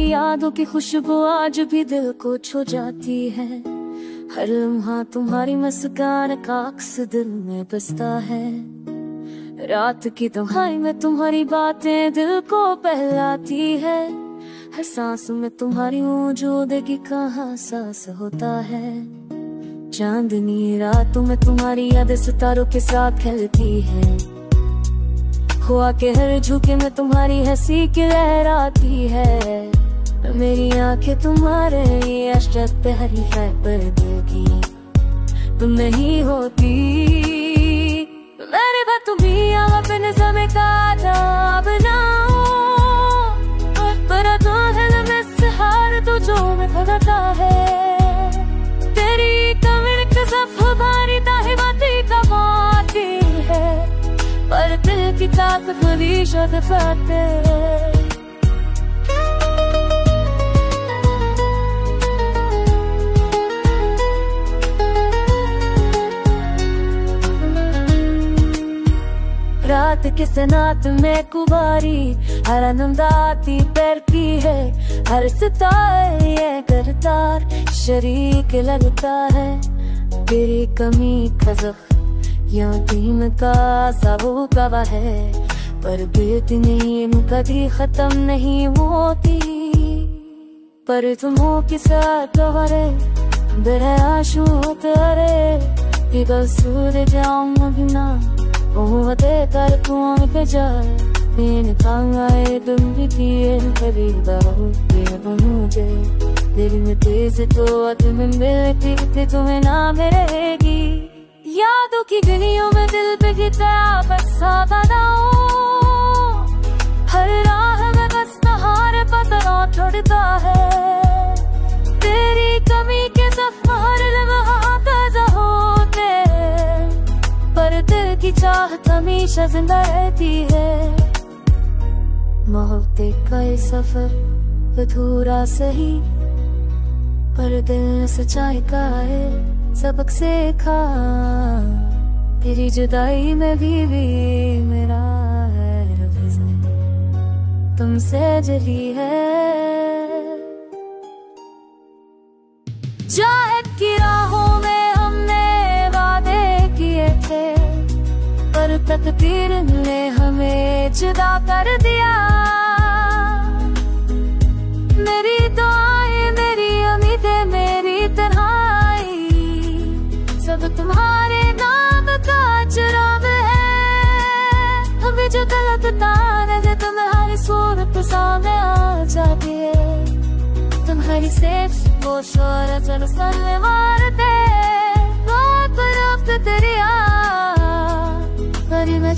यादों की खुशबू आज भी दिल को छू जाती है। हर लम्हा तुम्हारी मुस्कान का अक्स दिल में बसता है। रात की तन्हाई में तुम्हारी बातें दिल को बहलाती है। हर सांस में तुम्हारी मौजूदगी का एहसास होता है। चांदनी रातों में तुम्हारी याद सितारों के साथ खेलती है। हुआ के हर झुके में तुम्हारी हंसी की लहराती है। मेरी आंखें तुम्हारे अशरत पे हरी है, पर दिल की तुम नहीं होती। मेरे बात तुम्ही अपने समय का बनाओ, पर तो है में हार तो जो में भरता है। तेरी कमर के सफ भारी ताही बाती कमाती है, पर दिल की ताकत खुदी शद फाते। रात के सनात में कुबारी हर आनंदाती पैरती है। हर सितारे ये करतार शरीक लगता है। तेरी कमी खजफ या दिन का सबू गवा है, पर बेतनी कभी खत्म नहीं होती। पर तुमों के साथ गवारे बेरे आशू तारे कि कसूर जाऊं बिना ओहते कर कौन पे जाए। मैंने कांगाए तुम भी किए करीबा होते मुझे। दिल में तेज तो तुम मिलती थी तुम्हें ना रहेगी। यादों की गलियों में दिल पे किताब बसा बनाओ। हर राह में बस तुम्हारे पता छोड़ता है। तेरी कमी के सफर लम्हा ताजा होते, पर दिल की चाहत हमेशा जिंदा रहती है। मोहब्बत का ये सफर अधूरा सही, पर दिल ने सच्चाई का है सबक सीखा। तेरी जुदाई में भी मेरा है तुमसे जली है। जाहिद की राहों में हमने वादे किए थे, पर तकदीर ने हमें जुदा कर दिया। मेरी दुआएं मेरी उम्मीदें मेरी तन्हाई, सब तुम्हारे नाम का जुर्म है। हमें जो गलत ताने से तुम्हारी सूरत सामने आ जाती है। तुम्हारी सेफ वो शोर चल सन मारते तेरी आ मैं